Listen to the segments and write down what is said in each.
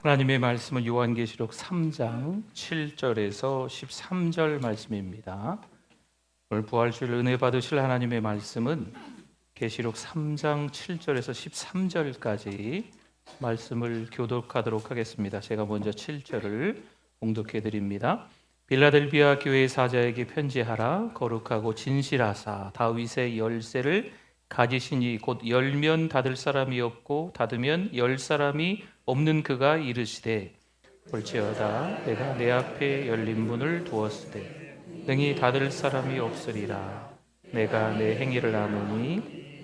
하나님의 말씀은 요한계시록 3장 7절에서 13절 말씀입니다. 오늘 부활주일 은혜 받으실 하나님의 말씀은 계시록 3장 7절에서 13절까지 말씀을 교독하도록 하겠습니다. 제가 먼저 7절을 봉독해 드립니다. 빌라델비아 교회의 사자에게 편지하라. 거룩하고 진실하사 다윗의 열쇠를 가지시니 곧 열면 닫을 사람이 없고 닫으면 열 사람이 없는 그가 이르시되, 볼지어다 내가 내 앞에 열린 문을 두었으되 능히 닫을 사람이 없으리라. 내가 내 행위를 아노니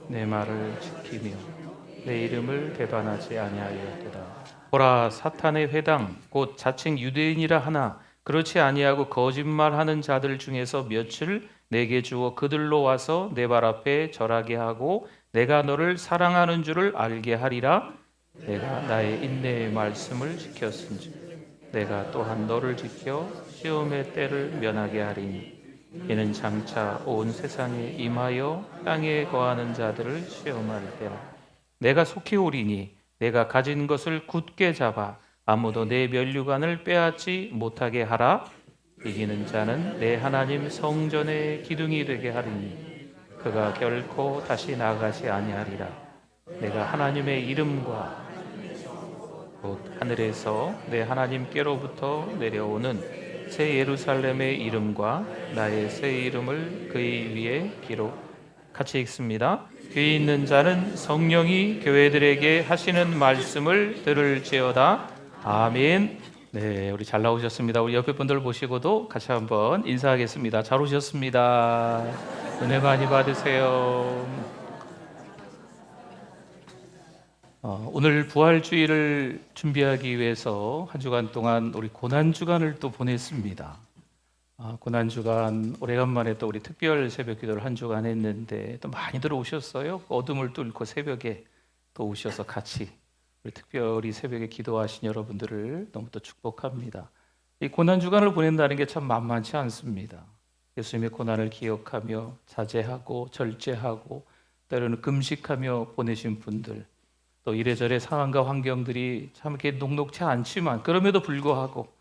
내 말을 지키며 내 이름을 배반하지 아니하였도다. 보라, 사탄의 회당 곧 자칭 유대인이라 하나 그렇지 아니하고 거짓말하는 자들 중에서 몇을 내게 주어 그들로 와서 내 발 앞에 절하게 하고 내가 너를 사랑하는 줄을 알게 하리라. 내가 나의 인내의 말씀을 지켰은즉 내가 또한 너를 지켜 시험의 때를 면하게 하리니 이는 장차 온 세상에 임하여 땅에 거하는 자들을 시험할 때라. 내가 속히 오리니 내가 가진 것을 굳게 잡아 아무도 내 면류관을 빼앗지 못하게 하라. 이기는 자는 내 하나님 성전의 기둥이 되게 하리니 그가 결코 다시 나가지 아니하리라. 내가 하나님의 이름과 곧 하늘에서 내 하나님께로부터 내려오는 새 예루살렘의 이름과 나의 새 이름을 그의 위에 기록. 같이 읽습니다. 귀 있는 자는 성령이 교회들에게 하시는 말씀을 들을지어다. 아멘. 네, 우리 잘 나오셨습니다. 우리 옆에 분들 보시고도 같이 한번 인사하겠습니다. 잘 오셨습니다. 은혜 많이 받으세요. 오늘 부활주일을 준비하기 위해서 한 주간 동안 우리 고난주간을 또 보냈습니다. 고난주간 오래간만에 또 우리 특별 새벽기도를 한 주간 했는데 또 많이들 오셨어요. 어둠을 뚫고 새벽에 또 오셔서 같이 우리 특별히 새벽에 기도하신 여러분들을 너무 또 축복합니다. 이 고난주간을 보낸다는 게 참 만만치 않습니다. 예수님의 고난을 기억하며 자제하고 절제하고 때로는 금식하며 보내신 분들, 또 이래저래 상황과 환경들이 참 이렇게 녹록치 않지만 그럼에도 불구하고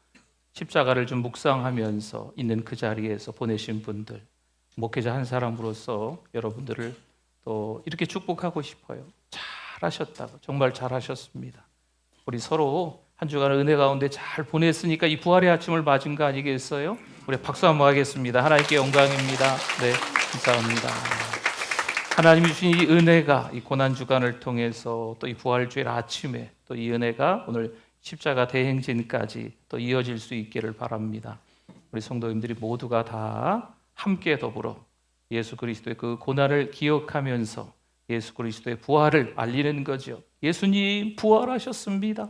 십자가를 좀 묵상하면서 있는 그 자리에서 보내신 분들, 목회자 한 사람으로서 여러분들을 또 이렇게 축복하고 싶어요. 잘하셨다고, 정말 잘하셨습니다. 우리 서로 한 주간 은혜 가운데 잘 보냈으니까 이 부활의 아침을 맞은 거 아니겠어요? 우리 박수 한번 하겠습니다. 하나님께 영광입니다. 네, 감사합니다. 하나님이 주신 이 은혜가 이 고난 주간을 통해서 또 이 부활주일 아침에 또 이 은혜가 오늘 십자가 대행진까지 또 이어질 수 있기를 바랍니다. 우리 성도님들이 모두가 다 함께 더불어 예수 그리스도의 그 고난을 기억하면서 예수 그리스도의 부활을 알리는 거죠. 예수님 부활하셨습니다.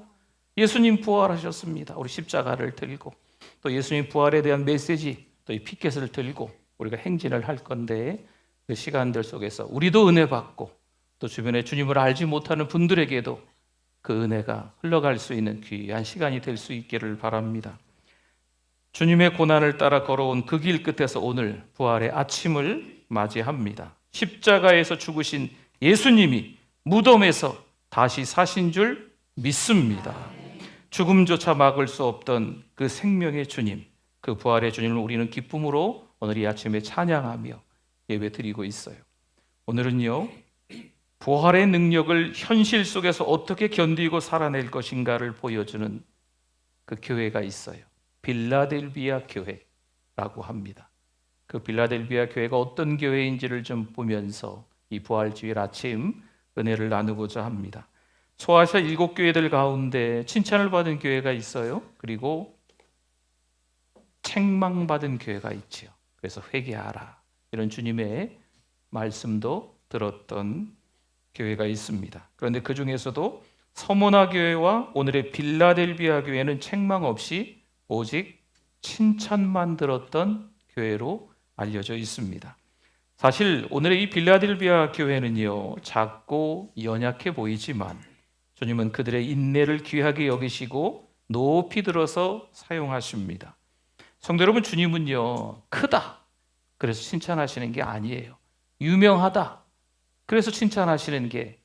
예수님 부활하셨습니다. 우리 십자가를 들고 또 예수님 부활에 대한 메시지, 또 이 피켓을 들고 우리가 행진을 할 건데, 그 시간들 속에서 우리도 은혜 받고 또 주변에 주님을 알지 못하는 분들에게도 그 은혜가 흘러갈 수 있는 귀한 시간이 될 수 있기를 바랍니다. 주님의 고난을 따라 걸어온 그 길 끝에서 오늘 부활의 아침을 맞이합니다. 십자가에서 죽으신 예수님이 무덤에서 다시 사신 줄 믿습니다. 죽음조차 막을 수 없던 그 생명의 주님, 그 부활의 주님을 우리는 기쁨으로 오늘 이 아침에 찬양하며 예배드리고 있어요. 오늘은요, 부활의 능력을 현실 속에서 어떻게 견디고 살아낼 것인가를 보여주는 그 교회가 있어요. 빌라델비아 교회라고 합니다. 그 빌라델비아 교회가 어떤 교회인지를 좀 보면서 이 부활주일 아침 은혜를 나누고자 합니다. 소아시아 7교회들 가운데 칭찬을 받은 교회가 있어요. 그리고 책망받은 교회가 있죠. 그래서 회개하라, 이런 주님의 말씀도 들었던 교회가 있습니다. 그런데 그 중에서도 서모나 교회와 오늘의 빌라델비아 교회는 책망 없이 오직 칭찬만 들었던 교회로 알려져 있습니다. 사실 오늘의 이 빌라델비아 교회는요, 작고 연약해 보이지만 주님은 그들의 인내를 귀하게 여기시고 높이 들어서 사용하십니다. 성도 여러분, 주님은요, 크다 그래서 칭찬하시는 게 아니에요. 유명하다 그래서 칭찬하시는 게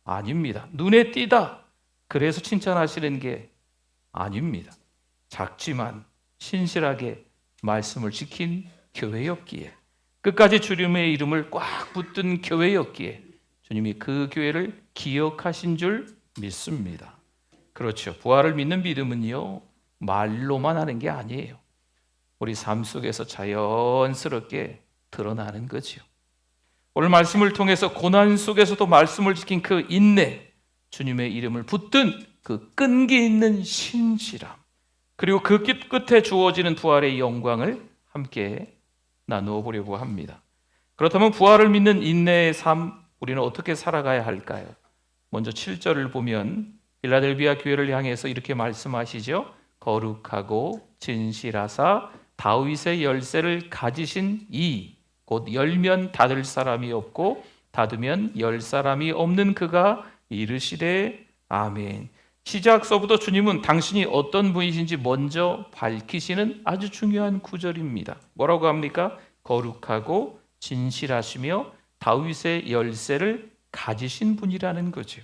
아닙니다. 눈에 띄다. 그래서 칭찬하시는 게 아닙니다. 작지만 신실하게 말씀을 지킨 교회였기에, 끝까지 주님의 이름을 꽉 붙든 교회였기에 주님이 그 교회를 기억하신 줄 믿습니다. 그렇죠. 부활을 믿는 믿음은요, 말로만 하는 게 아니에요. 우리 삶 속에서 자연스럽게 드러나는 거죠. 오늘 말씀을 통해서 고난 속에서도 말씀을 지킨 그 인내, 주님의 이름을 붙든 그 끈기 있는 신실함, 그리고 그 끝에 주어지는 부활의 영광을 함께 나누어 보려고 합니다. 그렇다면 부활을 믿는 인내의 삶, 우리는 어떻게 살아가야 할까요? 먼저 7절을 보면 빌라델비아 교회를 향해서 이렇게 말씀하시죠. 거룩하고 진실하사 다윗의 열쇠를 가지신 이, 곧 열면 닫을 사람이 없고 닫으면 열 사람이 없는 그가 이르시되 아멘. 시작서부터 주님은 당신이 어떤 분이신지 먼저 밝히시는 아주 중요한 구절입니다. 뭐라고 합니까? 거룩하고 진실하시며 다윗의 열쇠를 가지신 분이라는 거죠.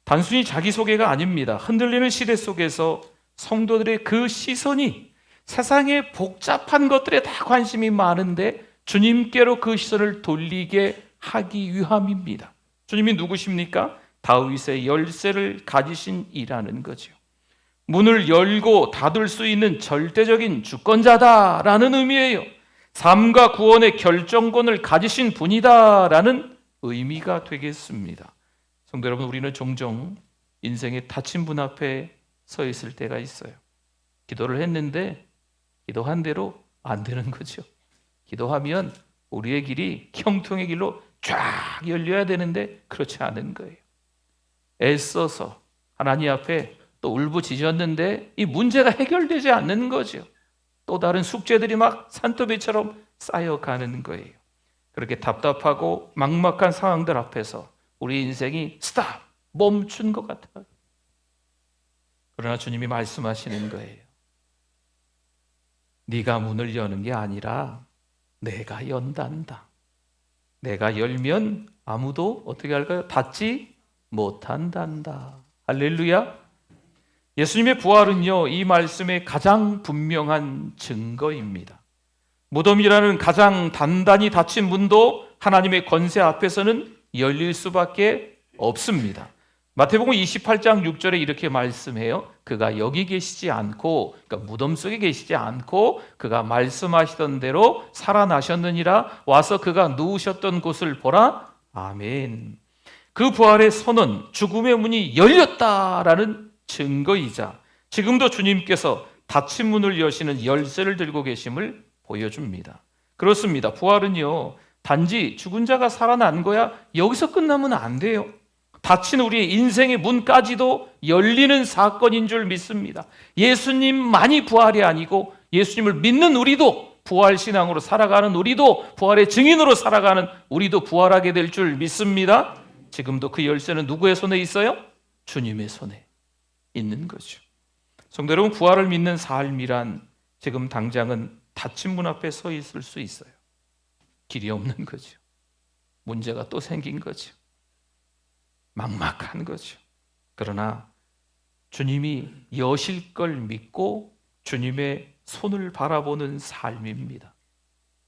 단순히 자기소개가 아닙니다. 흔들리는 시대 속에서 성도들의 그 시선이 세상의 복잡한 것들에 다 관심이 많은데 주님께로 그 시선을 돌리게 하기 위함입니다. 주님이 누구십니까? 다윗의 열쇠를 가지신 이라는 거죠. 문을 열고 닫을 수 있는 절대적인 주권자다라는 의미예요. 삶과 구원의 결정권을 가지신 분이다라는 의미가 되겠습니다. 성도 여러분, 우리는 종종 인생의 닫힌 문 앞에 서 있을 때가 있어요. 기도를 했는데 기도한 대로 안 되는 거죠. 기도하면 우리의 길이 형통의 길로 쫙 열려야 되는데 그렇지 않은 거예요. 애써서 하나님 앞에 또 울부짖었는데 이 문제가 해결되지 않는 거죠. 또 다른 숙제들이 막 산더미처럼 쌓여가는 거예요. 그렇게 답답하고 막막한 상황들 앞에서 우리 인생이 스탑! 멈춘 것 같아요. 그러나 주님이 말씀하시는 거예요. 네가 문을 여는 게 아니라 내가 연단다. 내가 열면 아무도 어떻게 할까요? 닫지 못한단다. 할렐루야. 예수님의 부활은요, 이 말씀의 가장 분명한 증거입니다. 무덤이라는 가장 단단히 닫힌 문도 하나님의 권세 앞에서는 열릴 수밖에 없습니다. 마태복음 28장 6절에 이렇게 말씀해요. 그가 여기 계시지 않고, 그러니까 무덤 속에 계시지 않고 그가 말씀하시던 대로 살아나셨느니라. 와서 그가 누우셨던 곳을 보라. 아멘. 그 부활의 선언, 죽음의 문이 열렸다라는 증거이자 지금도 주님께서 닫힌 문을 여시는 열쇠를 들고 계심을 보여줍니다. 그렇습니다. 부활은요, 단지 죽은 자가 살아난 거야 여기서 끝나면 안 돼요. 닫힌 우리의 인생의 문까지도 열리는 사건인 줄 믿습니다. 예수님만이 부활이 아니고 예수님을 믿는 우리도, 부활신앙으로 살아가는 우리도, 부활의 증인으로 살아가는 우리도 부활하게 될 줄 믿습니다. 지금도 그 열쇠는 누구의 손에 있어요? 주님의 손에 있는 거죠. 성도 여러분, 부활을 믿는 삶이란 지금 당장은 닫힌 문 앞에 서 있을 수 있어요. 길이 없는 거죠. 문제가 또 생긴 거죠. 막막한 거죠. 그러나 주님이 여실 걸 믿고 주님의 손을 바라보는 삶입니다.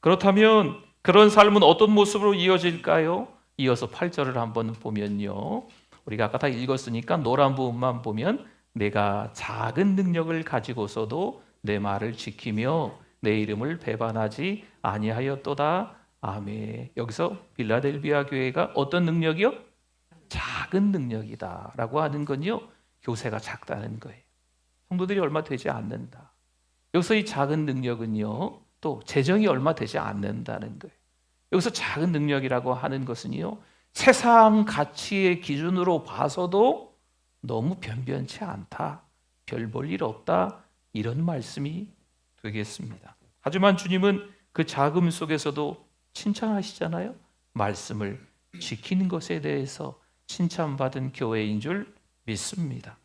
그렇다면 그런 삶은 어떤 모습으로 이어질까요? 이어서 8절을 한번 보면요, 우리가 아까 다 읽었으니까 노란 부분만 보면 내가 작은 능력을 가지고서도 내 말을 지키며 내 이름을 배반하지 아니하였도다. 아멘. 여기서 빌라델비아 교회가 어떤 능력이요? 작은 능력이다 라고 하는 건요, 교세가 작다는 거예요. 성도들이 얼마 되지 않는다. 여기서 이 작은 능력은요, 또 재정이 얼마 되지 않는다는 거예요. 여기서 작은 능력이라고 하는 것은요, 세상 가치의 기준으로 봐서도 너무 변변치 않다, 별 볼 일 없다, 이런 말씀이 되겠습니다. 하지만 주님은 그 작음 속에서도 칭찬하시잖아요. 말씀을 지키는 것에 대해서 칭찬받은 교회인 줄 믿습니다.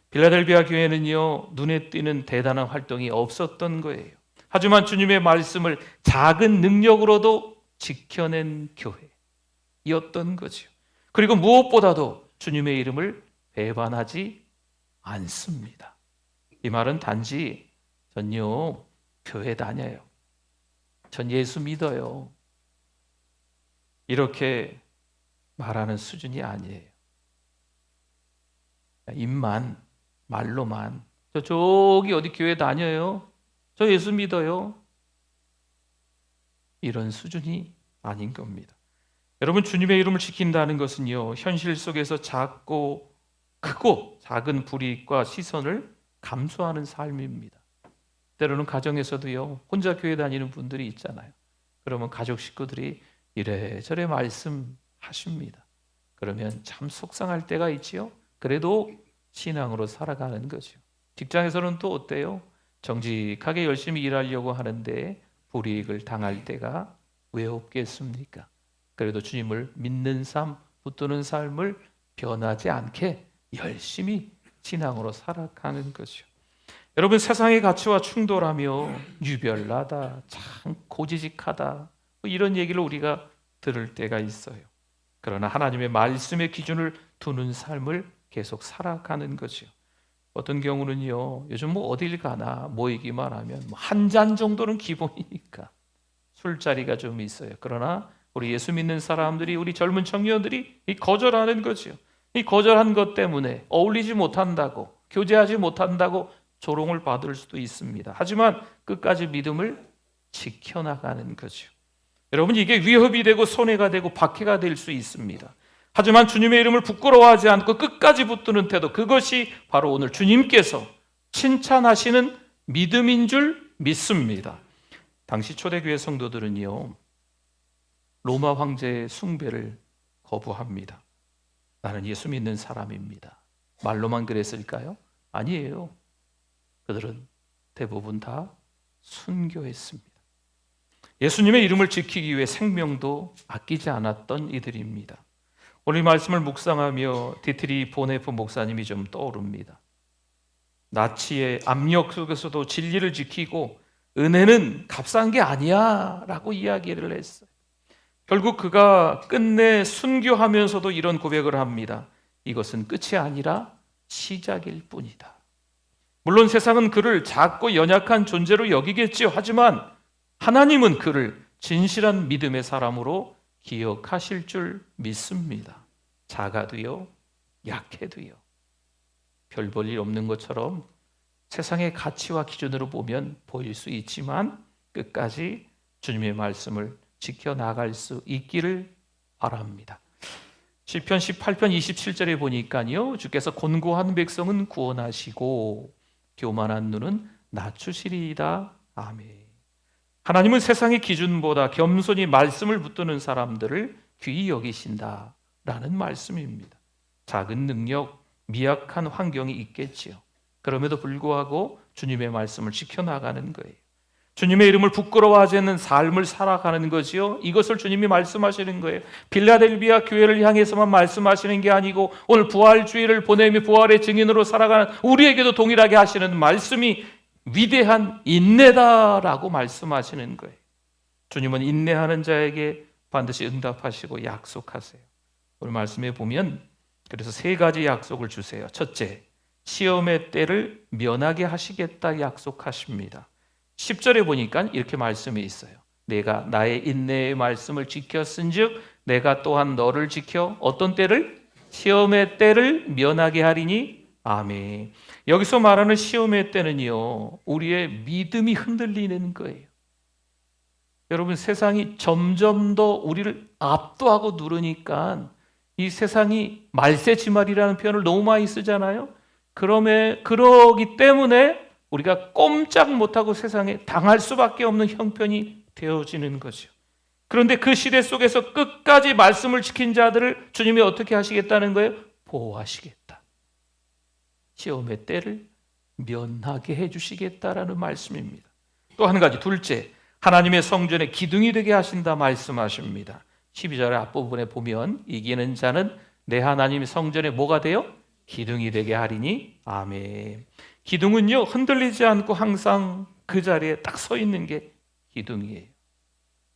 빌라델비아 교회는요, 눈에 띄는 대단한 활동이 없었던 거예요. 하지만 주님의 말씀을 작은 능력으로도 지켜낸 교회였던 거죠. 그리고 무엇보다도 주님의 이름을 배반하지 않습니다. 이 말은 단지 전요 교회 다녀요, 전 예수 믿어요, 이렇게 말하는 수준이 아니에요. 입만, 말로만 저기 어디 교회 다녀요, 저 예수 믿어요, 이런 수준이 아닌 겁니다. 여러분, 주님의 이름을 지킨다는 것은요, 현실 속에서 작고 크고 작은 불이익과 시선을 감수하는 삶입니다. 때로는 가정에서도요, 혼자 교회 다니는 분들이 있잖아요. 그러면 가족 식구들이 이래저래 말씀하십니다. 그러면 참 속상할 때가 있지요. 그래도 신앙으로 살아가는 거죠. 직장에서는 또 어때요? 정직하게 열심히 일하려고 하는데 불이익을 당할 때가 왜 없겠습니까? 그래도 주님을 믿는 삶, 붙드는 삶을 변하지 않게 열심히 신앙으로 살아가는 거죠. 여러분, 세상의 가치와 충돌하며 유별나다, 참 고지식하다, 이런 얘기를 우리가 들을 때가 있어요. 그러나 하나님의 말씀의 기준을 두는 삶을 계속 살아가는 거죠. 어떤 경우는요, 요즘 뭐 어딜 가나 모이기만 하면 한 잔 정도는 기본이니까 술자리가 좀 있어요. 그러나 우리 예수 믿는 사람들이, 우리 젊은 청년들이 이 거절하는 거죠. 이 거절한 것 때문에 어울리지 못한다고, 교제하지 못한다고 조롱을 받을 수도 있습니다. 하지만 끝까지 믿음을 지켜나가는 거죠. 여러분, 이게 위협이 되고 손해가 되고 박해가 될 수 있습니다. 하지만 주님의 이름을 부끄러워하지 않고 끝까지 붙드는 태도, 그것이 바로 오늘 주님께서 칭찬하시는 믿음인 줄 믿습니다. 당시 초대교회 성도들은요, 로마 황제의 숭배를 거부합니다. 나는 예수 믿는 사람입니다. 말로만 그랬을까요? 아니에요. 그들은 대부분 다 순교했습니다. 예수님의 이름을 지키기 위해 생명도 아끼지 않았던 이들입니다. 오늘 이 말씀을 묵상하며 디트리 보네프 목사님이 좀 떠오릅니다. 나치의 압력 속에서도 진리를 지키고 은혜는 값싼 게 아니야 라고 이야기를 했어요. 결국 그가 끝내 순교하면서도 이런 고백을 합니다. 이것은 끝이 아니라 시작일 뿐이다. 물론 세상은 그를 작고 연약한 존재로 여기겠지요. 하지만 하나님은 그를 진실한 믿음의 사람으로 기억하실 줄 믿습니다. 작아도요, 약해도요. 별 볼 일 없는 것처럼 세상의 가치와 기준으로 보면 보일 수 있지만 끝까지 주님의 말씀을 지켜나갈 수 있기를 바랍니다. 시편 18편 27절에 보니까요, 주께서 곤고한 백성은 구원하시고 교만한 눈은 낮추시리이다. 아멘. 하나님은 세상의 기준보다 겸손히 말씀을 붙드는 사람들을 귀히 여기신다라는 말씀입니다. 작은 능력, 미약한 환경이 있겠지요. 그럼에도 불구하고 주님의 말씀을 지켜나가는 거예요. 주님의 이름을 부끄러워하지 않는 삶을 살아가는 거지요. 이것을 주님이 말씀하시는 거예요. 빌라델비아 교회를 향해서만 말씀하시는 게 아니고 오늘 부활주의를 보내며 부활의 증인으로 살아가는 우리에게도 동일하게 하시는 말씀이 위대한 인내다라고 말씀하시는 거예요. 주님은 인내하는 자에게 반드시 응답하시고 약속하세요. 오늘 말씀에 보면 그래서 3가지 약속을 주세요. 첫째, 시험의 때를 면하게 하시겠다 약속하십니다. 10절에 보니까 이렇게 말씀이 있어요. 내가 나의 인내의 말씀을 지켰은즉 내가 또한 너를 지켜 어떤 때를? 시험의 때를 면하게 하리니. 아멘. 여기서 말하는 시험의 때는요, 우리의 믿음이 흔들리는 거예요. 여러분, 세상이 점점 더 우리를 압도하고 누르니까 이 세상이 말세지말이라는 표현을 너무 많이 쓰잖아요. 그러기 때문에 우리가 꼼짝 못하고 세상에 당할 수밖에 없는 형편이 되어지는 거죠. 그런데 그 시대 속에서 끝까지 말씀을 지킨 자들을 주님이 어떻게 하시겠다는 거예요? 보호하시겠다. 시험의 때를 면하게 해주시겠다라는 말씀입니다. 또 한 가지, 둘째, 하나님의 성전에 기둥이 되게 하신다 말씀하십니다. 12절의 앞부분에 보면 이기는 자는 내 하나님의 성전에 뭐가 돼요? 기둥이 되게 하리니. 아멘. 기둥은요, 흔들리지 않고 항상 그 자리에 딱 서 있는 게 기둥이에요.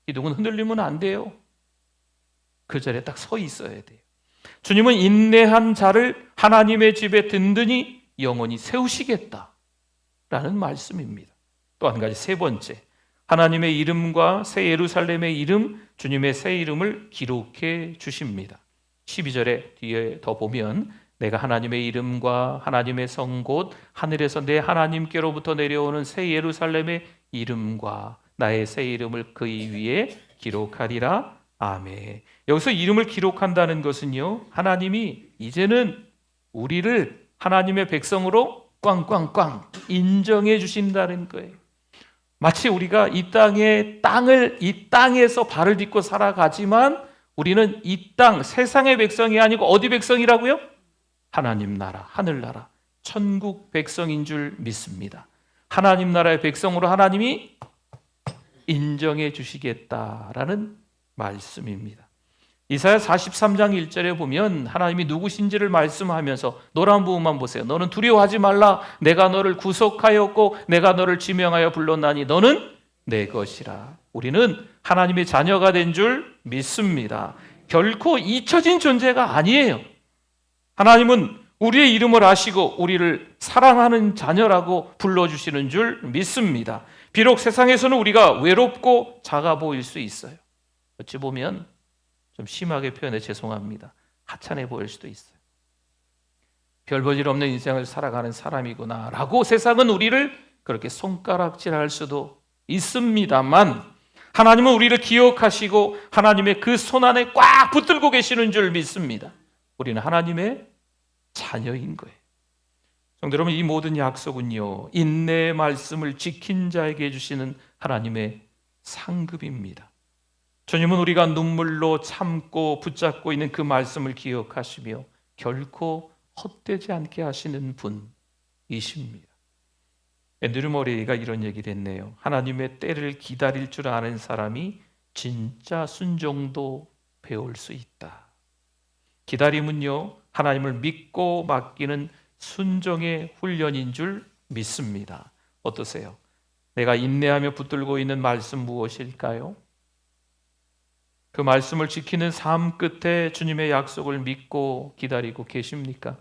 기둥은 흔들리면 안 돼요. 그 자리에 딱 서 있어야 돼요. 주님은 인내한 자를 하나님의 집에 든든히 영원히 세우시겠다라는 말씀입니다. 또 한 가지, 세 번째, 하나님의 이름과 새 예루살렘의 이름, 주님의 새 이름을 기록해 주십니다. 12절에 뒤에 더 보면 내가 하나님의 이름과 하나님의 성 곧 하늘에서 내 하나님께로부터 내려오는 새 예루살렘의 이름과 나의 새 이름을 그의 위에 기록하리라. 아멘. 여기서 이름을 기록한다는 것은요, 하나님이 이제는 우리를 하나님의 백성으로 꽝꽝꽝 인정해 주신다는 거예요. 마치 우리가 이 땅에서 발을 딛고 살아가지만 우리는 이 땅, 세상의 백성이 아니고 어디 백성이라고요? 하나님 나라, 하늘나라, 천국 백성인 줄 믿습니다. 하나님 나라의 백성으로 하나님이 인정해 주시겠다라는 말씀입니다. 이사야 43장 1절에 보면 하나님이 누구신지를 말씀하면서 노란 부분만 보세요. 너는 두려워하지 말라. 내가 너를 구속하였고 내가 너를 지명하여 불렀나니 너는 내 것이라. 우리는 하나님의 자녀가 된 줄 믿습니다. 결코 잊혀진 존재가 아니에요. 하나님은 우리의 이름을 아시고 우리를 사랑하는 자녀라고 불러주시는 줄 믿습니다. 비록 세상에서는 우리가 외롭고 작아 보일 수 있어요. 어찌 보면 좀 심하게 표현해 죄송합니다. 하찮아 보일 수도 있어요. 별 볼 일 없는 인생을 살아가는 사람이구나 라고 세상은 우리를 그렇게 손가락질할 수도 있습니다만, 하나님은 우리를 기억하시고 하나님의 그 손 안에 꽉 붙들고 계시는 줄 믿습니다. 우리는 하나님의 자녀인 거예요. 성도 여러분, 이 모든 약속은요, 인내의 말씀을 지킨 자에게 주시는 하나님의 상급입니다. 주님은 우리가 눈물로 참고 붙잡고 있는 그 말씀을 기억하시며 결코 헛되지 않게 하시는 분이십니다. 앤드류 머레이가 이런 얘기를 했네요. 하나님의 때를 기다릴 줄 아는 사람이 진짜 순종도 배울 수 있다. 기다림은요, 하나님을 믿고 맡기는 순종의 훈련인 줄 믿습니다. 어떠세요? 내가 인내하며 붙들고 있는 말씀 무엇일까요? 그 말씀을 지키는 삶 끝에 주님의 약속을 믿고 기다리고 계십니까?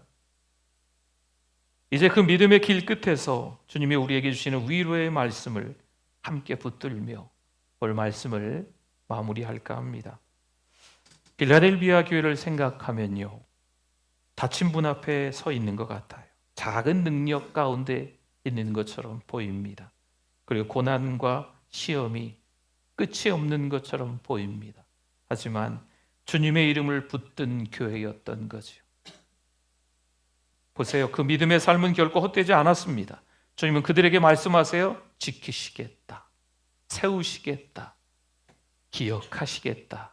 이제 그 믿음의 길 끝에서 주님이 우리에게 주시는 위로의 말씀을 함께 붙들며 올 말씀을 마무리할까 합니다. 필라델비아 교회를 생각하면요, 닫힌 문 앞에 서 있는 것 같아요. 작은 능력 가운데 있는 것처럼 보입니다. 그리고 고난과 시험이 끝이 없는 것처럼 보입니다. 하지만 주님의 이름을 붙든 교회였던 거죠. 보세요. 그 믿음의 삶은 결코 헛되지 않았습니다. 주님은 그들에게 말씀하세요. 지키시겠다. 세우시겠다. 기억하시겠다.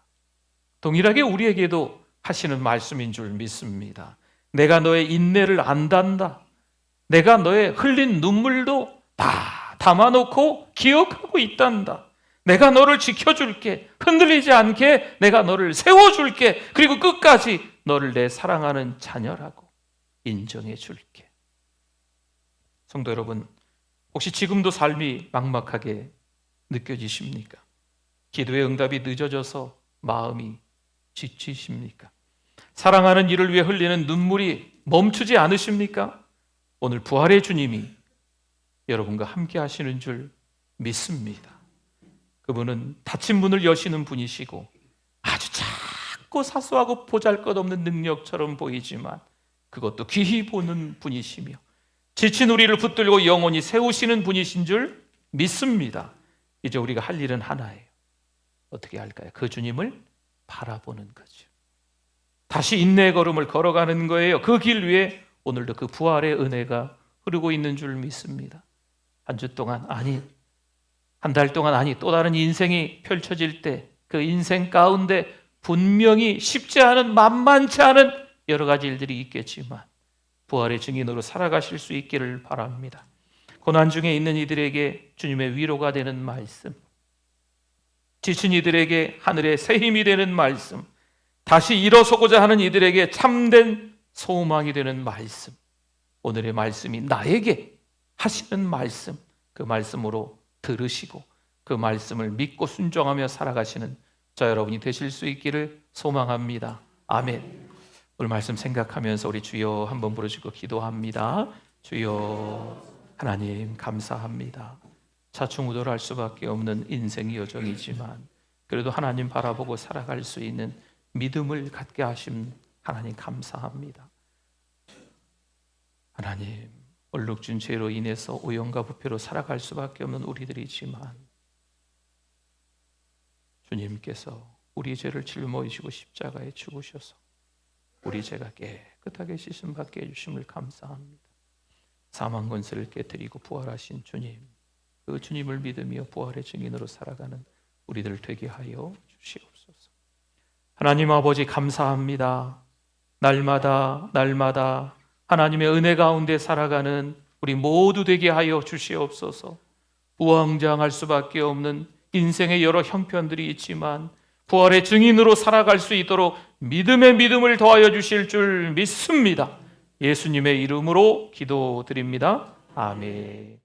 동일하게 우리에게도 하시는 말씀인 줄 믿습니다. 내가 너의 인내를 안단다. 내가 너의 흘린 눈물도 다 담아놓고 기억하고 있단다. 내가 너를 지켜줄게. 흔들리지 않게 내가 너를 세워줄게. 그리고 끝까지 너를 내 사랑하는 자녀라고 인정해 줄게. 성도 여러분, 혹시 지금도 삶이 막막하게 느껴지십니까? 기도의 응답이 늦어져서 마음이 지치십니까? 사랑하는 이를 위해 흘리는 눈물이 멈추지 않으십니까? 오늘 부활의 주님이 여러분과 함께 하시는 줄 믿습니다. 그분은 닫힌 문을 여시는 분이시고 아주 작고 사소하고 보잘것없는 능력처럼 보이지만 그것도 귀히 보는 분이시며 지친 우리를 붙들고 영원히 세우시는 분이신 줄 믿습니다. 이제 우리가 할 일은 하나예요. 어떻게 할까요? 그 주님을 바라보는 거죠. 다시 인내의 걸음을 걸어가는 거예요. 그 길 위에 오늘도 그 부활의 은혜가 흐르고 있는 줄 믿습니다. 한 주 동안, 아니 한 달 동안, 아니 또 다른 인생이 펼쳐질 때 그 인생 가운데 분명히 쉽지 않은, 만만치 않은 여러 가지 일들이 있겠지만 부활의 증인으로 살아가실 수 있기를 바랍니다. 고난 중에 있는 이들에게 주님의 위로가 되는 말씀, 지친 이들에게 하늘의 새 힘이 되는 말씀, 다시 일어서고자 하는 이들에게 참된 소망이 되는 말씀, 오늘의 말씀이 나에게 하시는 말씀, 그 말씀으로 들으시고 그 말씀을 믿고 순종하며 살아가시는 저 여러분이 되실 수 있기를 소망합니다. 아멘. 오늘 말씀 생각하면서 우리 주여 한번 부르시고 기도합니다. 주여 하나님 감사합니다. 좌충우돌할 수밖에 없는 인생의 여정이지만 그래도 하나님 바라보고 살아갈 수 있는 믿음을 갖게 하심 하나님 감사합니다. 하나님 얼룩진 죄로 인해서 오염과 부패로 살아갈 수밖에 없는 우리들이지만 주님께서 우리 죄를 짊어지시고 십자가에 죽으셔서 우리 죄가 깨끗하게 씻음받게 해주심을 감사합니다. 사망 권세를 깨뜨리고 부활하신 주님, 그 주님을 믿으며 부활의 증인으로 살아가는 우리들 되게 하여 주시옵소서. 하나님 아버지 감사합니다. 날마다 하나님의 은혜 가운데 살아가는 우리 모두 되게 하여 주시옵소서. 우왕좌왕할 수밖에 없는 인생의 여러 형편들이 있지만 부활의 증인으로 살아갈 수 있도록 믿음의 믿음을 더하여 주실 줄 믿습니다. 예수님의 이름으로 기도드립니다. 아멘.